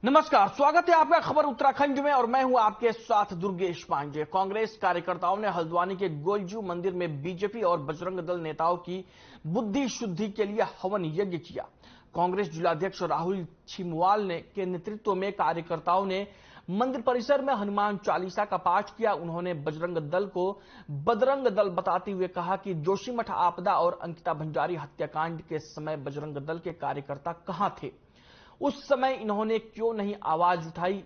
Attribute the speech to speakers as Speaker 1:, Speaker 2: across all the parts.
Speaker 1: नमस्कार, स्वागत है आपका खबर उत्तराखंड में और मैं हूं आपके साथ दुर्गेश पांडे। कांग्रेस कार्यकर्ताओं ने हल्द्वानी के गोलजू मंदिर में बीजेपी और बजरंग दल नेताओं की बुद्धि शुद्धि के लिए हवन यज्ञ किया। कांग्रेस जिलाध्यक्ष राहुल छिमवाल के नेतृत्व में कार्यकर्ताओं ने मंदिर परिसर में हनुमान चालीसा का पाठ किया। उन्होंने बजरंग दल को बदरंग दल बताते हुए कहा कि जोशीमठ आपदा और अंकिता भंडारी हत्याकांड के समय बजरंग दल के कार्यकर्ता कहां थे, उस समय इन्होंने क्यों नहीं आवाज उठाई।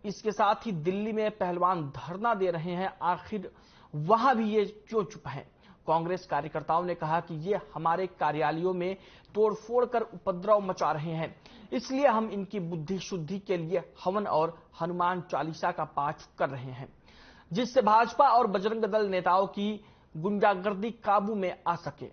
Speaker 1: इसके साथ ही दिल्ली में पहलवान धरना दे रहे हैं, आखिर वहां भी ये क्यों चुप हैं। कांग्रेस कार्यकर्ताओं ने कहा कि ये हमारे कार्यालयों में तोड़फोड़ कर उपद्रव मचा रहे हैं, इसलिए हम इनकी बुद्धि शुद्धि के लिए हवन और हनुमान चालीसा का पाठ कर रहे हैं, जिससे भाजपा और बजरंग दल नेताओं की गुंडागर्दी काबू में आ सके।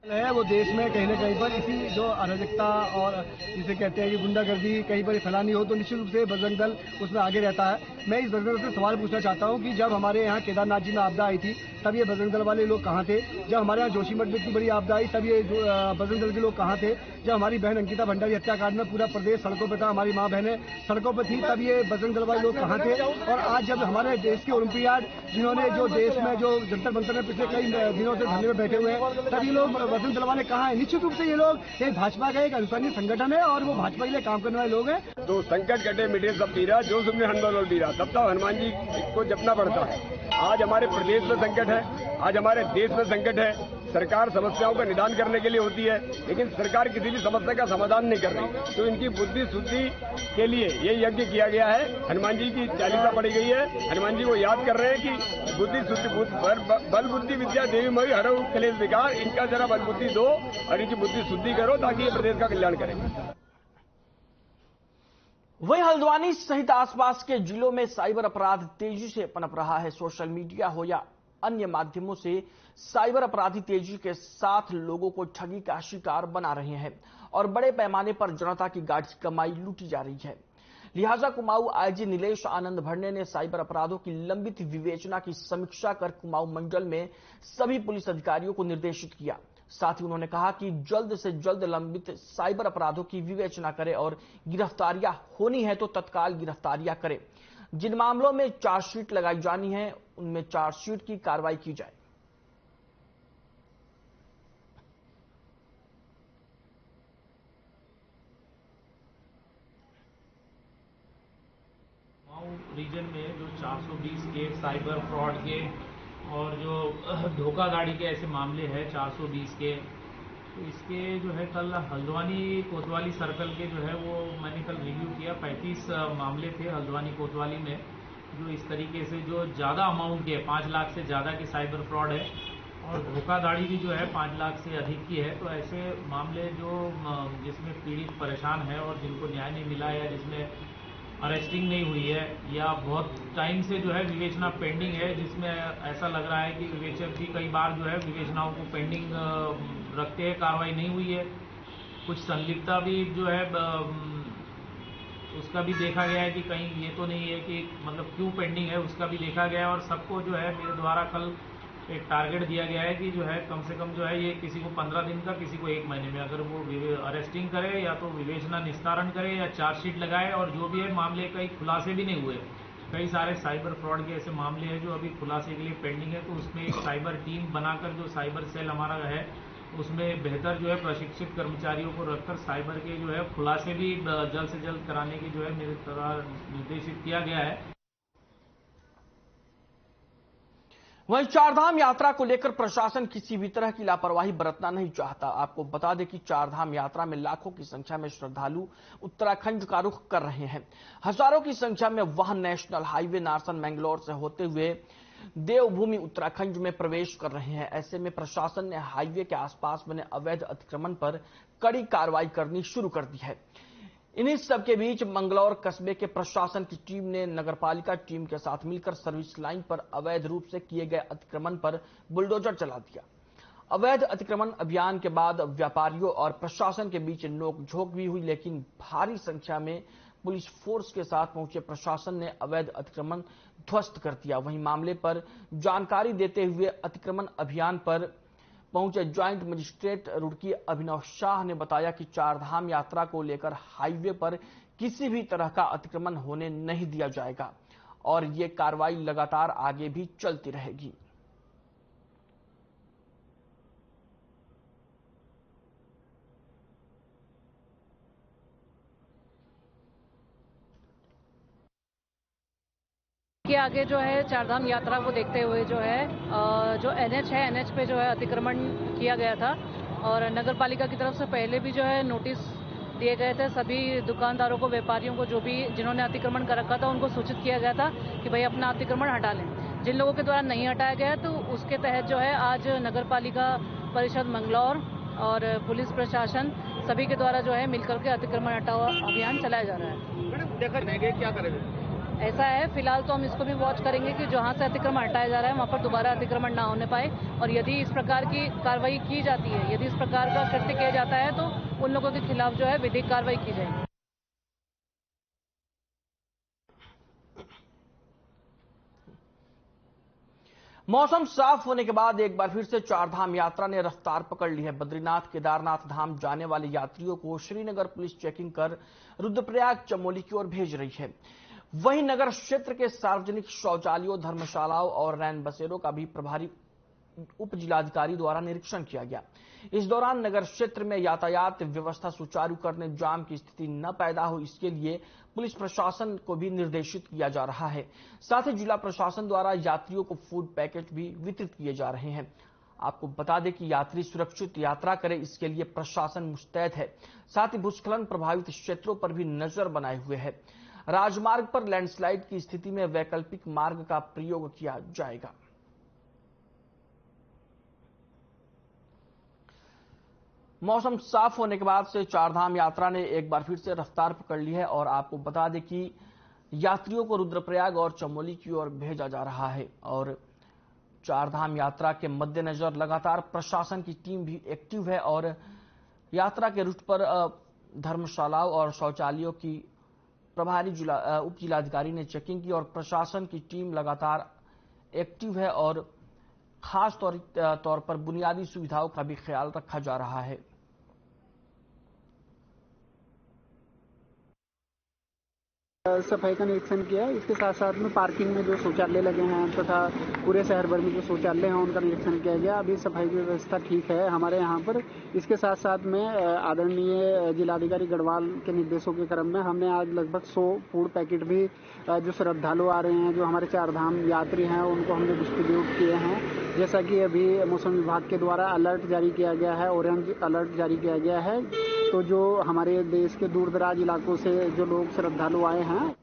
Speaker 2: है वो देश में कहीं ना कहीं पर इसी जो अराजकता और जिसे कहते हैं कि गुंडागर्दी कहीं पर फैलानी हो तो निश्चित रूप से बजरंग दल उसमें आगे रहता है। मैं इस बजरंग दल से सवाल पूछना चाहता हूं कि जब हमारे यहाँ केदारनाथ जी में आपदा आई थी तब ये बजरंग दल वाले लोग कहाँ थे? जब हमारे यहाँ जोशीमठ में इतनी बड़ी आपदा आई तब ये बजरंग दल के लोग कहाँ थे? जब हमारी बहन अंकिता भंडारी हत्याकांड में पूरा प्रदेश सड़कों पर था, हमारी माँ बहनें सड़कों पर थी, तब ये बजरंग दल वाले लोग कहाँ थे? और आज जब हमारे देश के ओलंपियाड जिन्होंने जो देश में जो जंतर मंतर में पिछले कई दिनों से धरने में बैठे हुए हैं, तब ये लोग बजरंग दल वाले कहाँ है? निश्चित रूप से ये लोग एक भाजपा का एक अनुसंधानी संगठन है और वो भाजपा के लिए काम करने वाले लोग हैं।
Speaker 3: तो संकट कटे मिटे सब पीरा, जो सुनने हनुमान पीरा, तब तो हनुमान जी को जपना पड़ता है। आज हमारे प्रदेश में संकट है, आज हमारे देश में संकट है। सरकार समस्याओं का निदान करने के लिए होती है, लेकिन सरकार किसी भी समस्या का समाधान नहीं कर रही। तो इनकी बुद्धि शुद्धि के लिए ये यज्ञ किया गया है। हनुमान जी की चालीसा पढ़ी गई है, हनुमान जी को याद कर रहे हैं कि बुद्धि शुद्धि बल बुद्धि विद्या देवी मई हरऊ कलेश विकार, इनका जरा बल बुद्धि दो और इनकी बुद्धि शुद्धि करो ताकि ये प्रदेश का कल्याण करें।
Speaker 1: वहीं हल्द्वानी सहित आसपास के जिलों में साइबर अपराध तेजी से पनप रहा है। सोशल मीडिया हो या अन्य माध्यमों से साइबर अपराधी तेजी के साथ लोगों को ठगी का शिकार बना रहे हैं और बड़े पैमाने पर जनता की गाढ़ी कमाई लूटी जा रही है। लिहाजा कुमाऊं आईजी नीलेश आनंद भरने ने साइबर अपराधों की लंबित विवेचना की समीक्षा कर कुमाऊं मंडल में सभी पुलिस अधिकारियों को निर्देशित किया। साथ ही उन्होंने कहा कि जल्द से जल्द लंबित साइबर अपराधों की विवेचना करें और गिरफ्तारियां होनी है तो तत्काल गिरफ्तारियां करें। जिन मामलों में चार्जशीट लगाई जानी है उनमें चार्जशीट की कार्रवाई की जाए।
Speaker 4: रीजन में जो 420 के साइबर फ्रॉड के और जो धोखाधड़ी के ऐसे मामले हैं 420 के, तो इसके जो है कल हल्द्वानी कोतवाली सर्कल के जो है वो मैंने कल रिव्यू किया। 35 मामले थे हल्द्वानी कोतवाली में जो इस तरीके से जो ज़्यादा अमाउंट के 5 लाख से ज़्यादा के साइबर फ्रॉड है और धोखाधड़ी भी जो है 5 लाख से अधिक की है। तो ऐसे मामले जो जिसमें पीड़ित परेशान है और जिनको न्याय नहीं मिला है, जिसमें अरेस्टिंग नहीं हुई है या बहुत टाइम से जो है विवेचना पेंडिंग है, जिसमें ऐसा लग रहा है कि विवेचक भी कई बार जो है विवेचनाओं को पेंडिंग रखते हैं, कार्रवाई नहीं हुई है। कुछ संलिप्तता भी जो है उसका भी देखा गया है कि कहीं ये तो नहीं है कि मतलब क्यों पेंडिंग है, उसका भी देखा गया है। और सबको जो है मेरे द्वारा कल एक टारगेट दिया गया है कि जो है कम से कम जो है ये किसी को 15 दिन का, किसी को 1 महीने में अगर वो अरेस्टिंग करे या तो विवेचना निस्तारण करे या चार्जशीट लगाए। और जो भी है मामले कई खुलासे भी नहीं हुए, कई सारे साइबर फ्रॉड के ऐसे मामले हैं जो अभी खुलासे के लिए पेंडिंग है। तो उसमें एक साइबर टीम बनाकर जो साइबर सेल हमारा है उसमें बेहतर जो है प्रशिक्षित कर्मचारियों को रखकर साइबर के जो है खुलासे भी जल्द से जल्द कराने की जो है मेरे द्वारा निर्देशित किया गया है।
Speaker 1: वहीं चारधाम यात्रा को लेकर प्रशासन किसी भी तरह की लापरवाही बरतना नहीं चाहता। आपको बता दें कि चारधाम यात्रा में लाखों की संख्या में श्रद्धालु उत्तराखंड का रुख कर रहे हैं। हजारों की संख्या में वाहन नेशनल हाईवे नारसन मैंगलोर से होते हुए देवभूमि उत्तराखंड में प्रवेश कर रहे हैं। ऐसे में प्रशासन ने हाईवे के आसपास बने अवैध अतिक्रमण पर कड़ी कार्रवाई करनी शुरू कर दी है। इन्हीं सबके बीच मंगलौर कस्बे के प्रशासन की टीम ने नगरपालिका टीम के साथ मिलकर सर्विस लाइन पर अवैध रूप से किए गए अतिक्रमण पर बुलडोजर चला दिया। अवैध अतिक्रमण अभियान के बाद व्यापारियों और प्रशासन के बीच नोकझोंक भी हुई, लेकिन भारी संख्या में पुलिस फोर्स के साथ पहुंचे प्रशासन ने अवैध अतिक्रमण ध्वस्त कर दिया। वहीं मामले पर जानकारी देते हुए अतिक्रमण अभियान पर पहुंचे ज्वाइंट मजिस्ट्रेट रुड़की अभिनव शाह ने बताया कि चारधाम यात्रा को लेकर हाईवे पर किसी भी तरह का अतिक्रमण होने नहीं दिया जाएगा और ये कार्रवाई लगातार आगे भी चलती रहेगी।
Speaker 5: के आगे जो है चारधाम यात्रा को देखते हुए जो है जो एनएच है, एनएच पे जो है अतिक्रमण किया गया था और नगर पालिका की तरफ से पहले भी जो है नोटिस दिए गए थे। सभी दुकानदारों को, व्यापारियों को, जो भी जिन्होंने अतिक्रमण कर रखा था उनको सूचित किया गया था कि भाई अपना अतिक्रमण हटा लें। जिन लोगों के द्वारा नहीं हटाया गया तो उसके तहत जो है आज नगर पालिका परिषद मंगलौर और पुलिस प्रशासन सभी के द्वारा जो है मिलकर के अतिक्रमण हटाओ अभियान चलाया जा रहा है।
Speaker 2: मैडम देखा रहेंगे क्या करेंगे?
Speaker 5: ऐसा है, फिलहाल तो हम इसको भी वॉच करेंगे कि जहां से अतिक्रमण हटाया जा रहा है वहां पर दोबारा अतिक्रमण ना होने पाए और यदि इस प्रकार की कार्रवाई की जाती है, यदि इस प्रकार का कृत्य किया जाता है तो उन लोगों के खिलाफ जो है विधिक कार्रवाई की जाएगी।
Speaker 1: मौसम साफ होने के बाद एक बार फिर से चारधाम यात्रा ने रफ्तार पकड़ ली है। बद्रीनाथ केदारनाथ धाम जाने वाले यात्रियों को श्रीनगर पुलिस चेकिंग कर रुद्रप्रयाग चमोली की ओर भेज रही है। वहीं नगर क्षेत्र के सार्वजनिक शौचालयों, धर्मशालाओं और रैन बसेरों का भी प्रभारी उप जिलाधिकारी द्वारा निरीक्षण किया गया। इस दौरान नगर क्षेत्र में यातायात व्यवस्था सुचारू करने, जाम की स्थिति न पैदा हो, इसके लिए पुलिस प्रशासन को भी निर्देशित किया जा रहा है। साथ ही जिला प्रशासन द्वारा यात्रियों को फूड पैकेट भी वितरित किए जा रहे हैं। आपको बता दें कि यात्री सुरक्षित यात्रा करे, इसके लिए प्रशासन मुस्तैद है। साथ ही भूस्खलन प्रभावित क्षेत्रों पर भी नजर बनाए हुए है। राजमार्ग पर लैंडस्लाइड की स्थिति में वैकल्पिक मार्ग का प्रयोग किया जाएगा। मौसम साफ होने के बाद से चारधाम यात्रा ने एक बार फिर से रफ्तार पकड़ ली है और आपको बता दें कि यात्रियों को रुद्रप्रयाग और चमोली की ओर भेजा जा रहा है और चारधाम यात्रा के मद्देनजर लगातार प्रशासन की टीम भी एक्टिव है और यात्रा के रूट पर धर्मशालाओं और शौचालयों की प्रभारी उप जिलाधिकारी ने चेकिंग की और प्रशासन की टीम लगातार एक्टिव है और खास तौर पर बुनियादी सुविधाओं का भी ख्याल रखा जा रहा है।
Speaker 6: सफाई का निरीक्षण किया। इसके साथ साथ में पार्किंग में जो शौचालय लगे हैं तथा पूरे शहर भर में जो शौचालय हैं उनका निरीक्षण किया गया। अभी सफाई की व्यवस्था ठीक है हमारे यहाँ पर। इसके साथ साथ में आदरणीय जिलाधिकारी गढ़वाल के निर्देशों के क्रम में हमने आज लगभग 100 फूड पैकेट भी जो श्रद्धालु आ रहे हैं, जो हमारे चारधाम यात्री हैं, उनको हमने डिस्ट्रीब्यूट किए हैं। जैसा कि अभी मौसम विभाग के द्वारा अलर्ट जारी किया गया है, ऑरेंज अलर्ट जारी किया गया है, तो जो हमारे देश के दूर दराज इलाकों से जो लोग श्रद्धालु आए हैं।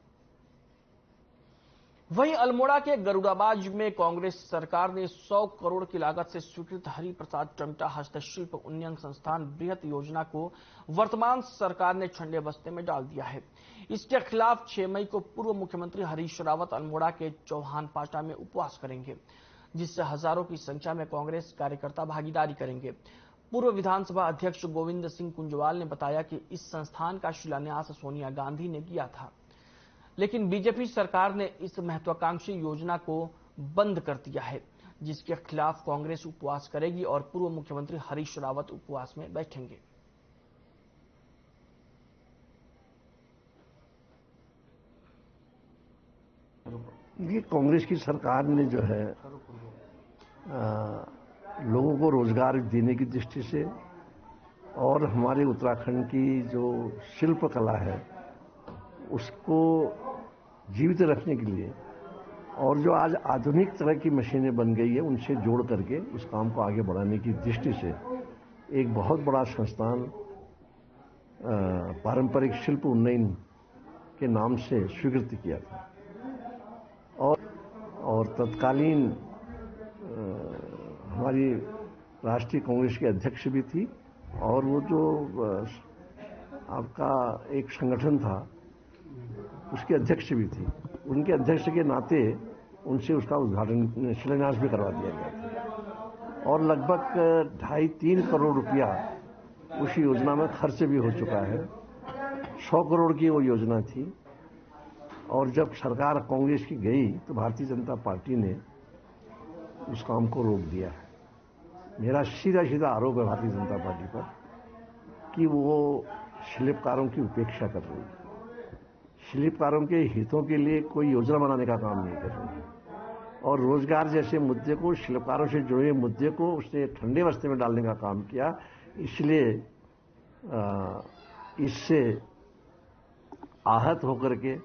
Speaker 1: वहीं अल्मोड़ा के गरुड़ाबाज में कांग्रेस सरकार ने 100 करोड़ की लागत से स्वीकृत हरि प्रसाद टमटा हस्तशिल्प उन्नयन संस्थान बृहत योजना को वर्तमान सरकार ने छंडे बस्ते में डाल दिया है। इसके खिलाफ 6 मई को पूर्व मुख्यमंत्री हरीश रावत अल्मोड़ा के चौहान पाटा में उपवास करेंगे, जिससे हजारों की संख्या में कांग्रेस कार्यकर्ता भागीदारी करेंगे। पूर्व विधानसभा अध्यक्ष गोविंद सिंह कुंजवाल ने बताया कि इस संस्थान का शिलान्यास सोनिया गांधी ने किया था, लेकिन बीजेपी सरकार ने इस महत्वाकांक्षी योजना को बंद कर दिया है, जिसके खिलाफ कांग्रेस उपवास करेगी और पूर्व मुख्यमंत्री हरीश रावत उपवास में बैठेंगे।
Speaker 7: ये कांग्रेस की सरकार ने जो है लोगों को रोजगार देने की दृष्टि से और हमारे उत्तराखंड की जो शिल्प कला है उसको जीवित रखने के लिए और जो आज आधुनिक तरह की मशीनें बन गई है उनसे जोड़ करके उस काम को आगे बढ़ाने की दृष्टि से एक बहुत बड़ा संस्थान पारंपरिक शिल्प उन्नयन के नाम से स्वीकृत किया था और तत्कालीन हमारी राष्ट्रीय कांग्रेस के अध्यक्ष भी थी और वो जो आपका एक संगठन था उसके अध्यक्ष भी थी। उनके अध्यक्ष के नाते उनसे उसका उद्घाटन शिलान्यास भी करवा दिया गया था और लगभग 2.5-3 करोड़ रुपया उस योजना में खर्च भी हो चुका है। 100 करोड़ की वो योजना थी और जब सरकार कांग्रेस की गई तो भारतीय जनता पार्टी ने उस काम को रोक दिया है। मेरा सीधा सीधा आरोप है भारतीय जनता पार्टी पर कि वो शिल्पकारों की उपेक्षा कर रही है, शिल्पकारों के हितों के लिए कोई योजना बनाने का काम नहीं कर रही है और रोजगार जैसे मुद्दे को, शिल्पकारों से जुड़े मुद्दे को उसने ठंडे बस्ते में डालने का काम किया। इसलिए इससे आहत होकर के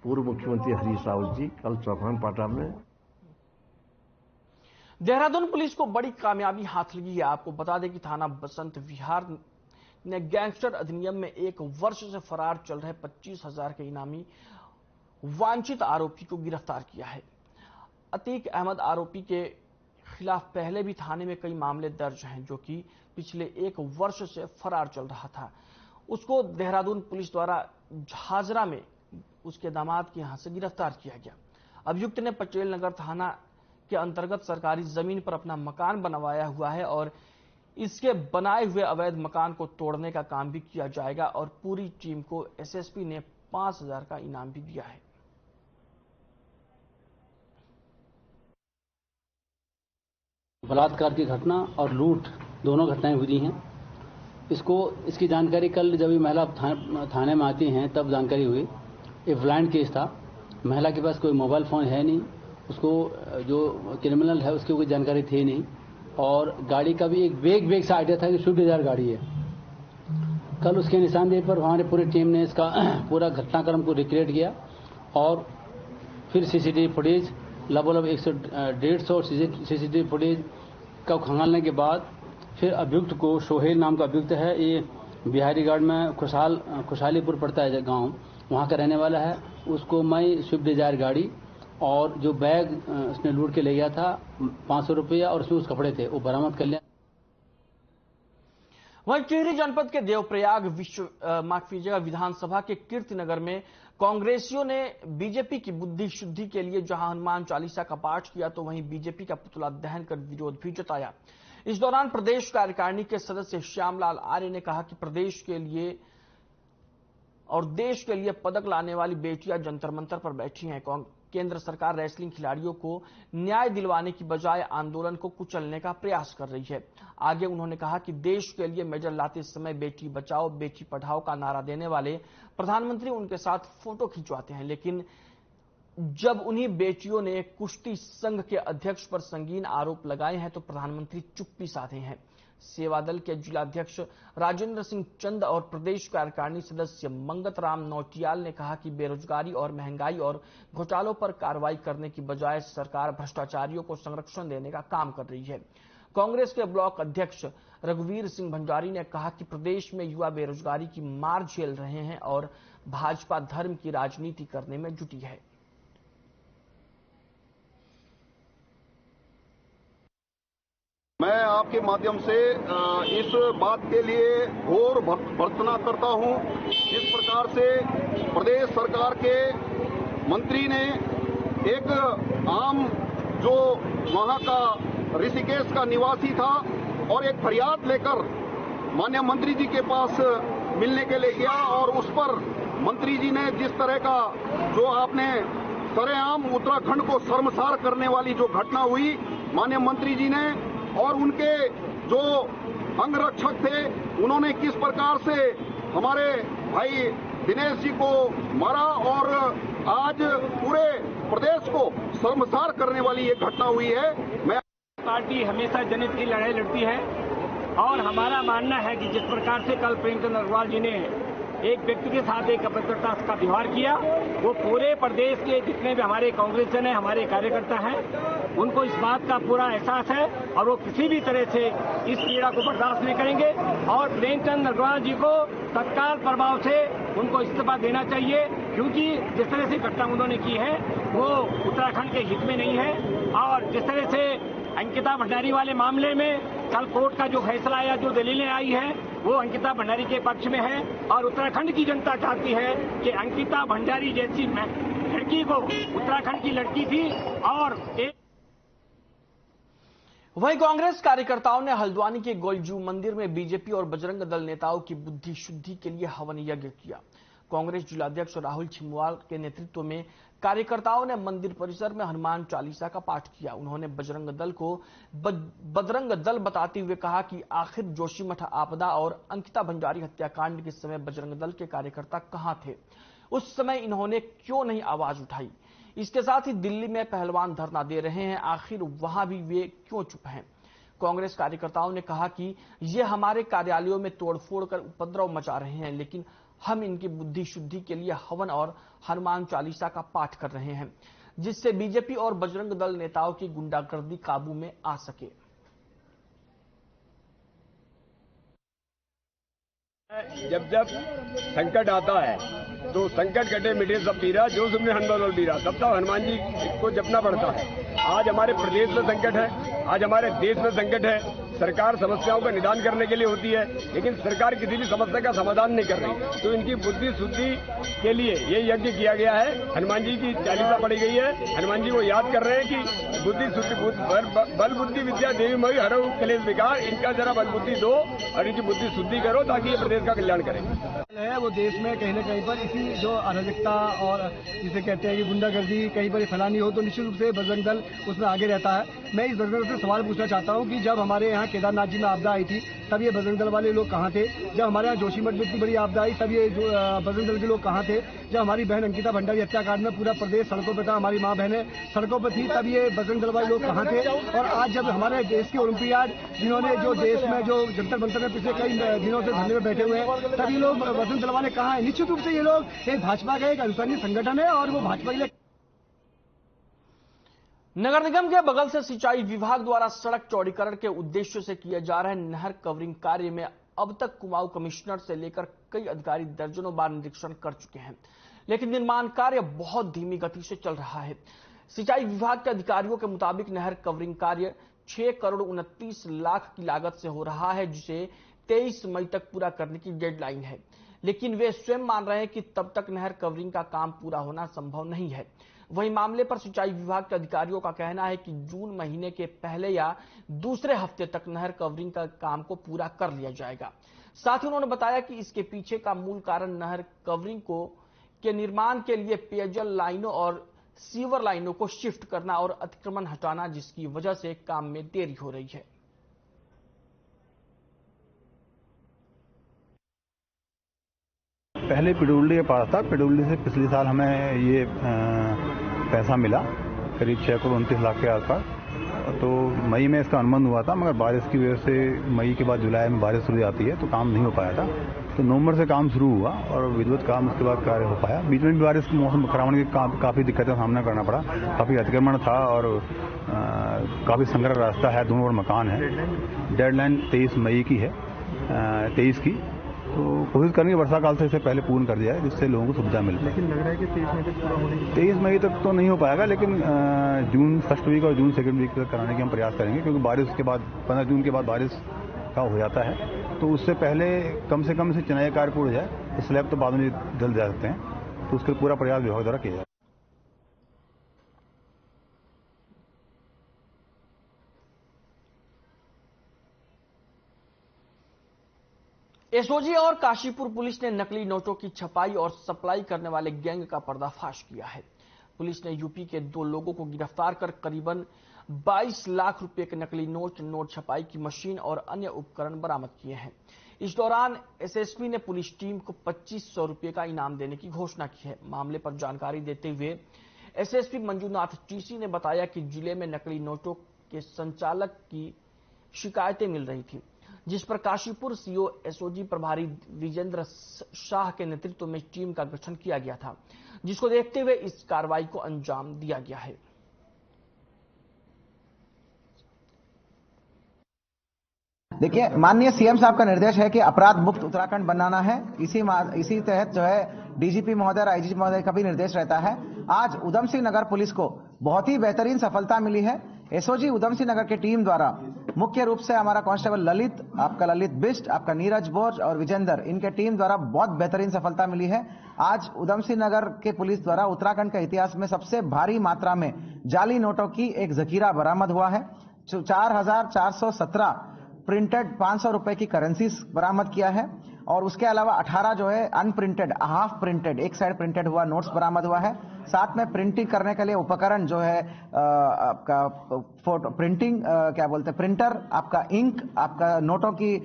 Speaker 7: पूर्व मुख्यमंत्री हरीश रावत जी कल चौखान पाटा में।
Speaker 1: देहरादून पुलिस को बड़ी कामयाबी हाथ लगी है। आपको बता दें कि थाना बसंत विहार ने गैंगस्टर अधिनियम में 1 वर्ष से फरार चल रहे 25,000 के इनामी वांछित आरोपी को गिरफ्तार किया है। अतीक अहमद आरोपी के खिलाफ पहले भी थाने में कई मामले दर्ज हैं, जो कि पिछले 1 वर्ष से फरार चल रहा था। उसको देहरादून पुलिस द्वारा झाजरा में उसके दामाद के यहां से गिरफ्तार किया गया। अभियुक्त ने पटेल नगर थाना के अंतर्गत सरकारी जमीन पर अपना मकान बनवाया हुआ है और इसके बनाए हुए अवैध मकान को तोड़ने का काम भी किया जाएगा और पूरी टीम को एसएसपी ने 5,000 का इनाम भी दिया है।
Speaker 8: बलात्कार की घटना और लूट दोनों घटनाएं हुई हैं। इसकी जानकारी कल जब ये महिला थाने में आती हैं तब जानकारी हुई। ये ब्लाइंड केस था, महिला के पास कोई मोबाइल फोन है नहीं, उसको जो क्रिमिनल है उसकी कोई जानकारी थी नहीं और गाड़ी का भी एक वेग सा आइडिया था कि स्विफ्ट डिजायर गाड़ी है। कल उसके निशानदेही पर हमारी पूरी टीम ने इसका पूरा घटनाक्रम को रिक्रिएट किया और फिर सीसीटीवी फुटेज लगभग 150 सीसीटीवी फुटेज का खंगालने के बाद फिर अभियुक्त को, सोहेल नाम का अभियुक्त है, ये बिहारीगढ़ में खुशहालीपुर पड़ता है गांव, वहां का रहने वाला है। उसको मैं स्विफ्ट डिजायर गाड़ी और जो बैग उसने लूट के ले गया था 500 रुपया और उसमें उस कपड़े थे वो बरामद कर लिया।
Speaker 1: वहीं टिहरी जनपद के देवप्रयाग विधानसभा के कीर्तिनगर में कांग्रेसियों ने बीजेपी की बुद्धि शुद्धि के लिए जहां हनुमान चालीसा का पाठ किया तो वहीं बीजेपी का पुतला दहन कर विरोध भी जताया। इस दौरान प्रदेश कार्यकारिणी के सदस्य श्यामलाल आर्य ने कहा कि प्रदेश के लिए और देश के लिए पदक लाने वाली बेटियां जंतर मंतर पर बैठी हैं। केंद्र सरकार रेसलिंग खिलाड़ियों को न्याय दिलवाने की बजाय आंदोलन को कुचलने का प्रयास कर रही है। आगे उन्होंने कहा कि देश के लिए मेडल लाते समय बेटी बचाओ बेटी पढ़ाओ का नारा देने वाले प्रधानमंत्री उनके साथ फोटो खिंचवाते हैं, लेकिन जब उन्हीं बेटियों ने कुश्ती संघ के अध्यक्ष पर संगीन आरोप लगाए हैं तो प्रधानमंत्री चुप्पी साधे हैं। सेवादल के जिलाध्यक्ष राजेंद्र सिंह चंद और प्रदेश कार्यकारिणी सदस्य मंगत राम नौटियाल ने कहा कि बेरोजगारी और महंगाई और घोटालों पर कार्रवाई करने की बजाय सरकार भ्रष्टाचारियों को संरक्षण देने का काम कर रही है। कांग्रेस के ब्लॉक अध्यक्ष रघुवीर सिंह भंडारी ने कहा कि प्रदेश में युवा बेरोजगारी की मार झेल रहे हैं और भाजपा धर्म की राजनीति करने में जुटी है।
Speaker 9: मैं आपके माध्यम से इस बात के लिए घोर भर्त्सना करता हूं जिस प्रकार से प्रदेश सरकार के मंत्री ने एक आम जो वहां का ऋषिकेश का निवासी था और एक फरियाद लेकर माननीय मंत्री जी के पास मिलने के लिए गया और उस पर मंत्री जी ने जिस तरह का जो आपने सरेआम उत्तराखंड को शर्मसार करने वाली जो घटना हुई, माननीय मंत्री जी ने और उनके जो अंगरक्षक थे उन्होंने किस प्रकार से हमारे भाई दिनेश जी को मारा और आज पूरे प्रदेश को शर्मसार करने वाली ये घटना हुई है। मैं
Speaker 3: पार्टी हमेशा जनहित की लड़ाई लड़ती है और हमारा मानना है कि जिस प्रकार से कल प्रेमचंद अग्रवाल जी ने एक व्यक्ति के साथ एक अभद्रता का व्यवहार किया, वो पूरे प्रदेश के जितने भी हमारे कांग्रेसियन हैं, हमारे कार्यकर्ता हैं, उनको इस बात का पूरा एहसास है और वो किसी भी तरह से इस पीड़ा को बर्दाश्त नहीं करेंगे और प्रेमचंद अग्रवाल जी को तत्काल प्रभाव से उनको इस्तीफा देना चाहिए, क्योंकि जिस तरह से घटना उन्होंने की है वो उत्तराखंड के हित में नहीं है। और जिस तरह से अंकिता भंडारी वाले मामले में कल कोर्ट का जो फैसला आया, जो दलीलें आई हैं, वो अंकिता भंडारी के पक्ष में है और उत्तराखंड की जनता चाहती है कि अंकिता भंडारी जैसी लड़की को, उत्तराखंड की लड़की थी और
Speaker 1: वहीं कांग्रेस कार्यकर्ताओं ने हल्द्वानी के गोलजू मंदिर में बीजेपी और बजरंग दल नेताओं की बुद्धि शुद्धि के लिए हवन यज्ञ किया। कांग्रेस जिलाध्यक्ष राहुल छिमवाल के नेतृत्व में कार्यकर्ताओं ने मंदिर परिसर में हनुमान चालीसा का पाठ किया। उन्होंने बजरंग दल को बदरंग दल बताते हुए कहा कि आखिर जोशीमठ आपदा और अंकिता भंडारी हत्याकांड के समय बजरंग दल के कार्यकर्ता कहां थे, उस समय इन्होंने क्यों नहीं आवाज उठाई। इसके साथ ही दिल्ली में पहलवान धरना दे रहे हैं, आखिर वहां भी वे क्यों चुप हैं। कांग्रेस कार्यकर्ताओं ने कहा कि ये हमारे कार्यालयों में तोड़फोड़ कर उपद्रव मचा रहे हैं, लेकिन हम इनकी बुद्धि शुद्धि के लिए हवन और हनुमान चालीसा का पाठ कर रहे हैं, जिससे बीजेपी और बजरंग दल नेताओं की गुंडागर्दी काबू में आ सके।
Speaker 3: जब जब संकट आता है तो संकट कटे मिटे सब पीरा, जो तुमने हनुमान बीरा, तब तक हनुमान जी को जपना पड़ता है। आज हमारे प्रदेश में संकट है, आज हमारे देश में संकट है। सरकार समस्याओं का निदान करने के लिए होती है, लेकिन सरकार किसी भी समस्या का समाधान नहीं कर रही। तो इनकी बुद्धि शुद्धि के लिए ये यज्ञ किया गया है। हनुमान जी की चालीसा पढ़ी गई है। हनुमान जी को याद कर रहे हैं कि बुद्धि शुद्धि बल बुद्धि विद्या देवी मई हर कलेश विकार, इनका जरा बल बुद्धि दो और इनकी बुद्धि शुद्धि करो ताकि ये प्रदेश का कल्याण करें।
Speaker 2: है वो देश में कहीं न कहीं पर इसी जो अराजकता और जिसे कहते हैं कि गुंडागर्दी कहीं पर फैलानी हो तो निश्चित रूप से बजरंग दल उसमें आगे रहता है। मैं इस बजरंग दल से सवाल पूछना चाहता हूं कि जब हमारे यहाँ केदारनाथ जी में आपदा आई थी तब ये बजरंग दल वाले लोग कहाँ थे। जब हमारे यहाँ जोशीमठ में इतनी बड़ी आपदा आई तब ये बजरंग दल के लोग कहाँ थे। जब हमारी बहन अंकिता भंडारी हत्याकांड में पूरा प्रदेश सड़कों पर था, हमारी माँ बहनें सड़कों पर थी, तब ये बजरंग दल वाले लोग कहाँ थे। और आज जब हमारे देश के ओलंपियाड जिन्होंने जो देश में जो जंतर मंतर में पिछले कई दिनों से धरने में बैठे हुए हैं, तब ये लोग बजरंग दल वाले कहाँ है। निश्चित रूप से ये लोग एक भाजपा का एक अनुसंधानी संगठन है और वो भाजपा के लिए।
Speaker 1: नगर निगम के बगल से सिंचाई विभाग द्वारा सड़क चौड़ीकरण के उद्देश्य से किए जा रहे नहर कवरिंग कार्य में अब तक कुमाऊं कमिश्नर से लेकर कई अधिकारी दर्जनों बार निरीक्षण कर चुके हैं, लेकिन निर्माण कार्य बहुत धीमी गति से चल रहा है। सिंचाई विभाग के अधिकारियों के मुताबिक नहर कवरिंग कार्य 6 करोड़ 29 लाख की लागत से हो रहा है, जिसे 23 मई तक पूरा करने की डेडलाइन है, लेकिन वे स्वयं मान रहे हैं कि तब तक नहर कवरिंग का काम पूरा होना संभव नहीं है। वहीं मामले पर सिंचाई विभाग के अधिकारियों का कहना है कि जून महीने के पहले या दूसरे हफ्ते तक नहर कवरिंग का काम को पूरा कर लिया जाएगा। साथ ही उन्होंने बताया कि इसके पीछे का मूल कारण नहर कवरिंग के निर्माण के लिए पेयजल लाइनों और सीवर लाइनों को शिफ्ट करना और अतिक्रमण हटाना, जिसकी वजह से काम में देरी हो रही है।
Speaker 10: पहले पिडुल्ली के पास था। पिडुल्ली से पिछले साल हमें ये पैसा मिला करीब 6 करोड़ 29 लाख के आसपास। तो मई में इसका अनुबंध हुआ था, मगर बारिश की वजह से मई के बाद जुलाई में बारिश शुरू जाती है तो काम नहीं हो पाया था। तो नवंबर से काम शुरू हुआ और विधिवत काम उसके बाद कार्य हो पाया। बीच में भी बारिश के मौसम खराब होने की काफ़ी दिक्कतों का सामना करना पड़ा। काफ़ी अतिक्रमण था और काफ़ी संग्रह रास्ता है, दोनों ओर मकान है। डेडलाइन 23 मई की है, 23 की। तो कोशिश करेंगे वर्षा काल से इसे पहले पूर्ण कर दिया है, जिससे लोगों को सुविधा मिल।
Speaker 2: लेकिन लग रहा है कि 23 मई तक पूरा होने की
Speaker 10: 23 मई तक तो नहीं हो पाएगा, लेकिन जून फर्स्ट वीक और जून सेकंड वीक तक कराने के हम प्रयास करेंगे, क्योंकि बारिश के बाद 15 जून के बाद बारिश का हो जाता है। तो उससे पहले कम से कम से चिनाई कार्य पूर्ण हो जाए। स्लैब तो बाद में जल्द जा सकते हैं, तो उसका पूरा प्रयास विभाग द्वारा किया जाए।
Speaker 1: एसओजी और काशीपुर पुलिस ने नकली नोटों की छपाई और सप्लाई करने वाले गैंग का पर्दाफाश किया है। पुलिस ने यूपी के 2 लोगों को गिरफ्तार कर करीबन 22 लाख रुपए के नकली नोट छपाई की मशीन और अन्य उपकरण बरामद किए हैं। इस दौरान एसएसपी ने पुलिस टीम को 2500 रुपए का इनाम देने की घोषणा की है। मामले पर जानकारी देते हुए एसएसपी मंजूनाथ टीसी ने बताया कि जिले में नकली नोटों के संचालक की शिकायतें मिल रही थी, जिस पर काशीपुर सीओ एसओजी प्रभारी विजेंद्र शाह के नेतृत्व में टीम का गठन किया गया था, जिसको देखते हुए इस कार्रवाई को अंजाम दिया गया है।
Speaker 11: देखिए, माननीय सीएम साहब का निर्देश है कि अपराध मुक्त उत्तराखंड बनाना है। इसी तहत जो है डीजीपी महोदय और आईजीपी महोदय का भी निर्देश रहता है। आज उधम सिंह नगर पुलिस को बहुत ही बेहतरीन सफलता मिली है। एसओजी उधम सिंह नगर की टीम द्वारा मुख्य रूप से हमारा कांस्टेबल ललित, आपका ललित बिष्ट, आपका नीरज बोज और विजेंद्र, इनके टीम द्वारा बहुत बेहतरीन सफलता मिली है। आज उधम सिंह नगर के पुलिस द्वारा उत्तराखंड के इतिहास में सबसे भारी मात्रा में जाली नोटों की एक जखीरा बरामद हुआ है। 4417 प्रिंटेड 500 रुपए की करेंसी बरामद किया है और उसके अलावा 18 जो है अनप्रिंटेड, हाफ प्रिंटेड, एक साइड प्रिंटेड हुआ नोट्स बरामद हुआ है। साथ में प्रिंटिंग करने के लिए उपकरण जो है आपका फोटो प्रिंटिंग क्या बोलते हैं, प्रिंटर, आपका इंक, आपका नोटों की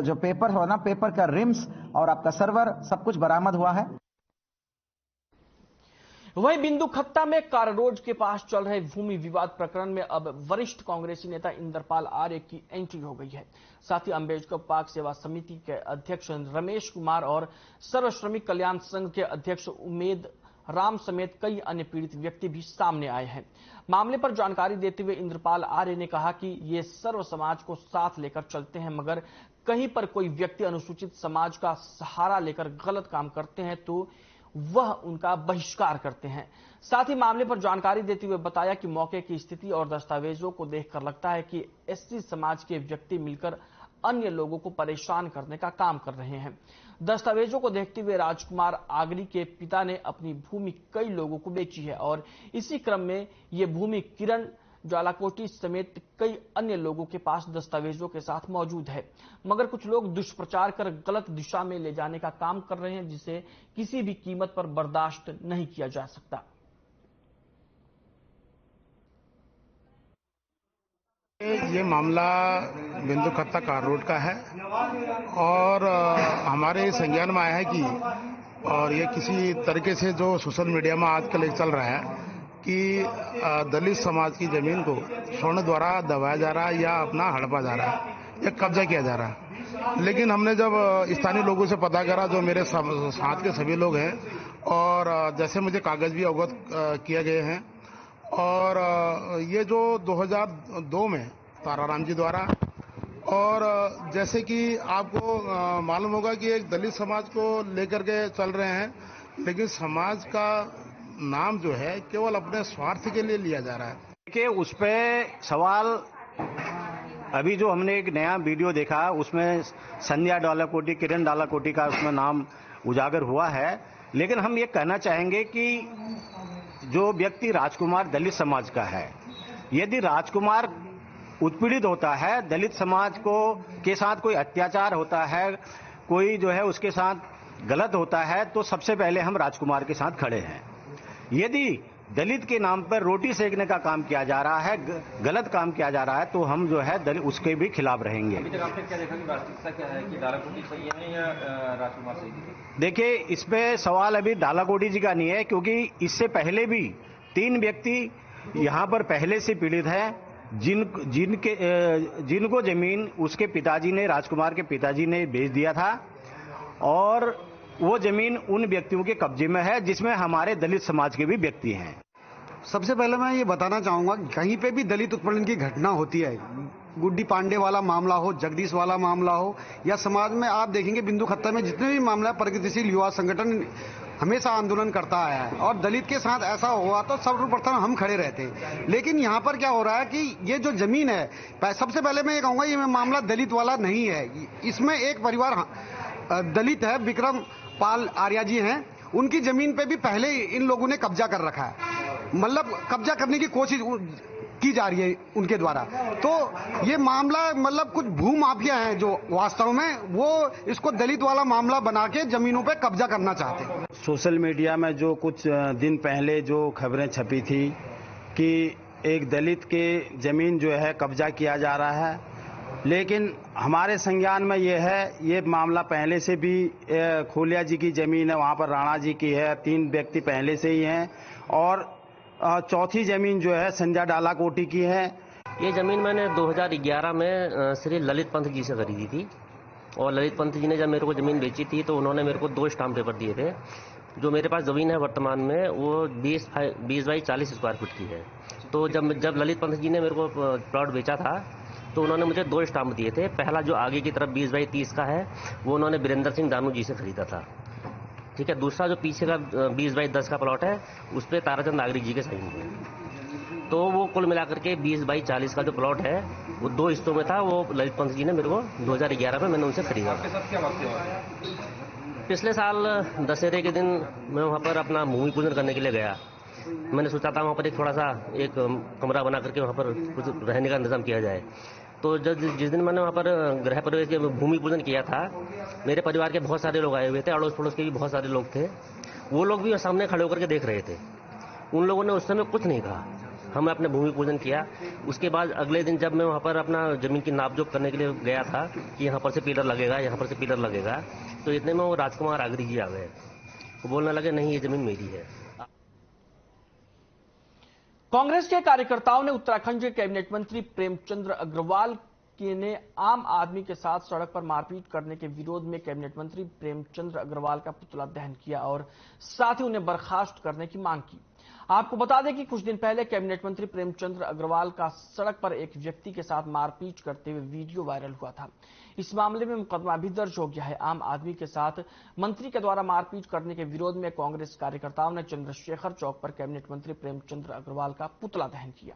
Speaker 11: जो पेपर हो ना, पेपर का रिम्स और आपका सर्वर, सब कुछ बरामद हुआ है।
Speaker 1: वहीं बिंदु खत्ता में काररोज के पास चल रहे भूमि विवाद प्रकरण में अब वरिष्ठ कांग्रेसी नेता इंद्रपाल आर्य की एंट्री हो गई है। साथ ही अम्बेडकर पार्क सेवा समिति के अध्यक्ष रमेश कुमार और सर्व श्रमिक कल्याण संघ के अध्यक्ष उमेद राम समेत कई अन्य पीड़ित व्यक्ति भी सामने आए हैं। मामले पर जानकारी देते हुए इंद्रपाल आर्य ने कहा कि ये सर्व समाज को साथ लेकर चलते हैं, मगर कहीं पर कोई व्यक्ति अनुसूचित समाज का सहारा लेकर गलत काम करते हैं तो वह उनका बहिष्कार करते हैं। साथ ही मामले पर जानकारी देते हुए बताया कि मौके की स्थिति और दस्तावेजों को देखकर लगता है कि एससी समाज के व्यक्ति मिलकर अन्य लोगों को परेशान करने का काम कर रहे हैं। दस्तावेजों को देखते हुए राजकुमार आगरी के पिता ने अपनी भूमि कई लोगों को बेची है और इसी क्रम में ये भूमि किरण ज्वालाकोटी समेत कई अन्य लोगों के पास दस्तावेजों के साथ मौजूद है, मगर कुछ लोग दुष्प्रचार कर गलत दिशा में ले जाने का काम कर रहे हैं, जिसे किसी भी कीमत पर बर्दाश्त नहीं किया जा सकता।
Speaker 12: ये मामला बिंदु खत्ता कार रोड का है और हमारे संज्ञान में आया है कि और ये किसी तरीके से जो सोशल मीडिया में आजकल चल रहा है कि दलित समाज की जमीन को स्वर्ण द्वारा दबाया जा रहा है या अपना हड़पा जा रहा है या कब्जा किया जा रहा है। लेकिन हमने जब स्थानीय लोगों से पता करा, जो मेरे साथ के सभी लोग हैं, और जैसे मुझे कागज भी अवगत किए गए हैं, और ये जो 2002 में ताराराम जी द्वारा, और जैसे कि आपको मालूम होगा कि एक दलित समाज को लेकर के चल रहे हैं, लेकिन समाज का नाम जो है केवल अपने स्वार्थ के लिए लिया जा रहा है।
Speaker 13: देखिए, उस पे सवाल अभी जो हमने एक नया वीडियो देखा उसमें संध्या डालाकोटी, किरण डालाकोटी का उसमें नाम उजागर हुआ है। लेकिन हम ये कहना चाहेंगे कि जो व्यक्ति राजकुमार दलित समाज का है, यदि राजकुमार उत्पीड़ित होता है, दलित समाज को के साथ कोई अत्याचार होता है, कोई जो है उसके साथ गलत होता है, तो सबसे पहले हम राजकुमार के साथ खड़े हैं। यदि दलित के नाम पर रोटी सेकने का काम किया जा रहा है, गलत काम किया जा रहा है, तो हम जो है दलित उसके भी खिलाफ रहेंगे।
Speaker 14: अभी तक आपने क्या देखा कि वास्तविकता क्या है कि डालाकोटी सही है या राजकुमार सही है?
Speaker 13: देखिए, इस पे सवाल अभी डालाकोटी जी का नहीं है, क्योंकि इससे पहले भी 3 व्यक्ति यहाँ पर पहले से पीड़ित हैं, जिनको जमीन उसके पिताजी ने, राजकुमार के पिताजी ने बेच दिया था, और वो जमीन उन व्यक्तियों के कब्जे में है जिसमें हमारे दलित समाज के भी व्यक्ति हैं।
Speaker 15: सबसे पहले मैं ये बताना चाहूंगा, कहीं पे भी दलित उत्पीड़न की घटना होती है, गुड्डी पांडे वाला मामला हो, जगदीश वाला मामला हो, या समाज में आप देखेंगे बिंदु खत्ता में जितने भी मामला, प्रगतिशील युवा संगठन हमेशा आंदोलन करता आया है, और दलित के साथ ऐसा हुआ तो सर्वप्रथम हम खड़े रहते हैं। लेकिन यहाँ पर क्या हो रहा है कि ये जो जमीन है, सबसे पहले मैं ये कहूंगा, ये मामला दलित वाला नहीं है। इसमें एक परिवार दलित है, विक्रम पाल आर्या जी हैं, उनकी जमीन पे भी पहले इन लोगों ने कब्जा कर रखा है, मतलब कब्जा करने की कोशिश की जा रही है उनके द्वारा। तो ये मामला मतलब कुछ भू माफिया हैं जो वास्तव में वो इसको दलित वाला मामला बना के जमीनों पे कब्जा करना चाहते हैं।
Speaker 13: सोशल मीडिया में जो कुछ दिन पहले जो खबरें छपी थी कि एक दलित के जमीन जो है कब्जा किया जा रहा है, लेकिन हमारे संज्ञान में ये है, ये मामला पहले से भी खोलिया जी की जमीन है, वहाँ पर राणा जी की है, 3 व्यक्ति पहले से ही हैं, और चौथी जमीन जो है संध्या डालाकोटी की है।
Speaker 16: ये जमीन मैंने 2011 में श्री ललित पंथ जी से खरीदी थी, और ललित पंथ जी ने जब मेरे को जमीन बेची थी तो उन्होंने मेरे को 2 स्टाम्प पेपर दिए थे। जो मेरे पास जमीन है वर्तमान में वो 20 बाई 40 स्क्वायर फीट की है। तो जब ललित पंथ जी ने मेरे को प्लॉट बेचा था तो उन्होंने मुझे 2 स्टाम्प दिए थे। पहला जो आगे की तरफ 20 बाई 30 का है वो उन्होंने वीरेंद्र सिंह दानू जी से खरीदा था, ठीक है। दूसरा जो पीछे का 20 बाई 10 का प्लॉट है उस पर ताराचंद आगरी जी के साइन है। तो वो कुल मिलाकर के 20 बाई 40 का जो प्लॉट है वो 2 हिस्सों में था। वो ललित पंथ जी ने मेरे को 2011 में मैंने उनसे खरीदा था। पिछले साल दशहरे के दिन मैं वहाँ पर अपना भूमि पूजन करने के लिए गया। मैंने सोचा था वहाँ पर एक थोड़ा सा एक कमरा बना करके वहाँ पर कुछ रहने का इंतजाम किया जाए। तो जिस दिन मैंने वहाँ पर गृह प्रवेश के भूमि पूजन किया था, मेरे परिवार के बहुत सारे लोग आए हुए थे, अड़ोस पड़ोस के भी बहुत सारे लोग थे। वो लोग भी सामने खड़े होकर के देख रहे थे। उन लोगों ने उस समय कुछ नहीं कहा। हमने अपने भूमि पूजन किया। उसके बाद अगले दिन जब मैं वहाँ पर अपना जमीन की नापजोख करने के लिए गया था कि यहाँ पर से पिलर लगेगा, यहाँ पर से पिलर लगेगा, तो इतने में वो राजकुमार आगरी जी आ गए। वो बोलने लगे नहीं, ये जमीन मेरी है।
Speaker 1: कांग्रेस के कार्यकर्ताओं ने उत्तराखंड के कैबिनेट मंत्री प्रेमचंद्र अग्रवाल ने आम आदमी के साथ सड़क पर मारपीट करने के विरोध में कैबिनेट मंत्री प्रेमचंद्र अग्रवाल का पुतला दहन किया और साथ ही उन्हें बर्खास्त करने की मांग की। आपको बता दें कि कुछ दिन पहले कैबिनेट मंत्री प्रेमचंद्र अग्रवाल का सड़क पर एक व्यक्ति के साथ मारपीट करते हुए वीडियो वायरल हुआ था। इस मामले में मुकदमा भी दर्ज हो गया है। आम आदमी के साथ मंत्री के द्वारा मारपीट करने के विरोध में कांग्रेस कार्यकर्ताओं ने चंद्रशेखर चौक पर कैबिनेट मंत्री प्रेमचंद्र अग्रवाल का पुतला दहन किया।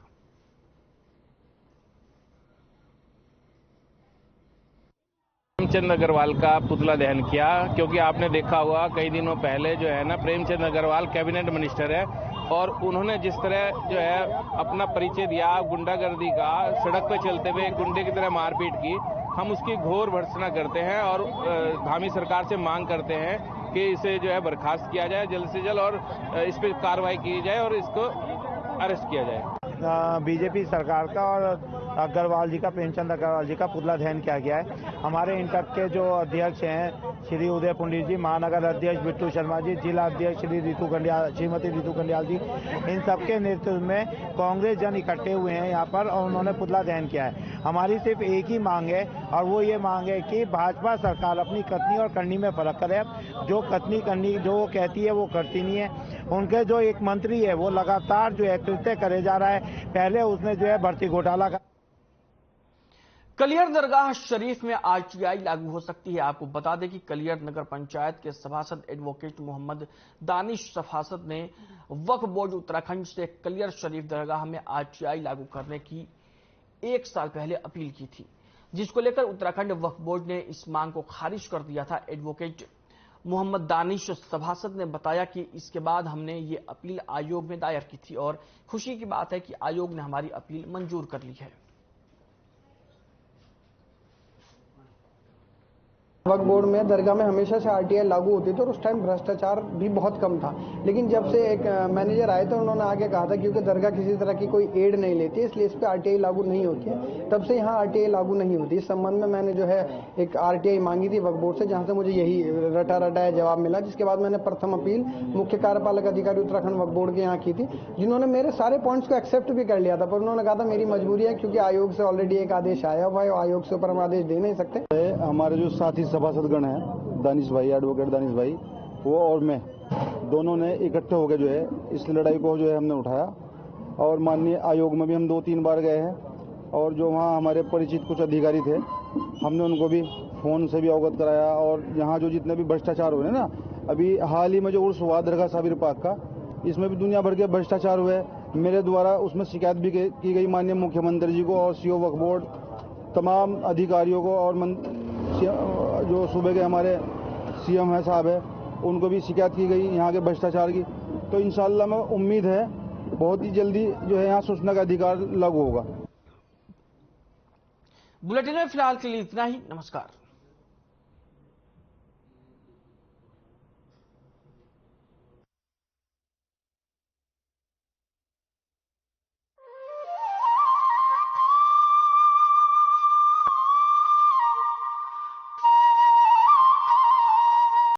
Speaker 17: प्रेमचंद अग्रवाल का पुतला दहन किया, क्योंकि आपने देखा होगा कई दिनों पहले जो है ना, प्रेमचंद अग्रवाल कैबिनेट मिनिस्टर है और उन्होंने जिस तरह जो है अपना परिचय दिया गुंडागर्दी का, सड़क पर चलते हुए गुंडे की तरह मारपीट की, हम उसकी घोर भर्त्सना करते हैं और धामी सरकार से मांग करते हैं कि इसे जो है बर्खास्त किया जाए जल्द से जल्द और इस पर कार्रवाई की जाए और इसको अरेस्ट किया जाए।
Speaker 18: बीजेपी सरकार का और अग्रवाल जी का, प्रेमचंद अग्रवाल जी का पुतला दहन किया गया है। हमारे इंटक के जो अध्यक्ष हैं श्री उदय पुंडीर जी, महानगर अध्यक्ष बिट्टू शर्मा जी, जिला अध्यक्ष श्रीमती रितु कंडियाल जी, इन सबके नेतृत्व में कांग्रेस जन इकट्ठे हुए हैं यहाँ पर और उन्होंने पुतला दहन किया है। हमारी सिर्फ एक ही मांग है और वो ये मांग है कि भाजपा सरकार अपनी कथनी और करनी में फर्क करे। जो कथनी करनी जो वो कहती है वो करती नहीं है। उनके जो एक मंत्री है वो लगातार जो है कृत्य करे जा रहा है। पहले उसने जो है भर्ती घोटाला का।
Speaker 1: कलियर दरगाह शरीफ में आरटीआई लागू हो सकती है। आपको बता दें कि कलियर नगर पंचायत के सभासद एडवोकेट मोहम्मद दानिश सभासद ने वक्फ बोर्ड उत्तराखंड से कलियर शरीफ दरगाह में आरटीआई लागू करने की 1 साल पहले अपील की थी, जिसको लेकर उत्तराखंड वक्फ बोर्ड ने इस मांग को खारिज कर दिया था। एडवोकेट मोहम्मद दानिश सभासद ने बताया कि इसके बाद हमने ये अपील आयोग में दायर की थी और खुशी की बात है कि आयोग ने हमारी अपील मंजूर कर ली है।
Speaker 19: वक्फ बोर्ड में दरगाह में हमेशा से आरटीआई लागू होती थी और उस टाइम भ्रष्टाचार भी बहुत कम था, लेकिन जब से एक मैनेजर आए थे उन्होंने आगे कहा था क्योंकि दरगाह किसी तरह की कोई एड नहीं लेती इसलिए इस पर आरटीआई लागू नहीं होती है। तब से यहाँ आरटीआई लागू नहीं होती। इस संबंध में मैंने जो है एक आरटीआई मांगी थी वक्फ बोर्ड से, जहाँ से मुझे यही रटा जवाब मिला, जिसके बाद मैंने प्रथम अपील मुख्य कार्यपालक अधिकारी उत्तराखंड वक्फ बोर्ड के यहाँ की थी, जिन्होंने मेरे सारे पॉइंट्स को एक्सेप्ट भी कर लिया था, पर उन्होंने कहा था मेरी मजबूरी है क्योंकि आयोग से ऑलरेडी एक आदेश आया हुआ है, आयोग से ऊपर हम आदेश दे नहीं सकते।
Speaker 20: हमारे जो साथी सभासदगण हैं, दानिश भाई, एडवोकेट दानिश भाई, वो और मैं दोनों ने इकट्ठे होकर जो है इस लड़ाई को जो है हमने उठाया और माननीय आयोग में भी हम 2-3 बार गए हैं और जो वहाँ हमारे परिचित कुछ अधिकारी थे हमने उनको भी फोन से भी अवगत कराया और यहाँ जो जितने भी भ्रष्टाचार हुए ना, अभी हाल ही में जो उर्स हुआ दरगाह साबिर पाक का, इसमें भी दुनिया भर के भ्रष्टाचार हुए। मेरे द्वारा उसमें शिकायत भी की गई माननीय मुख्यमंत्री जी को और सीओ वक्फ बोर्ड तमाम अधिकारियों को और जो सूबे के हमारे सीएम है साहब है उनको भी शिकायत की गई यहाँ के भ्रष्टाचार की। तो इंशाअल्लाह में उम्मीद है बहुत ही जल्दी जो है यहाँ सूचना का अधिकार लागू होगा।
Speaker 1: बुलेटिन में फिलहाल के लिए इतना ही। नमस्कार।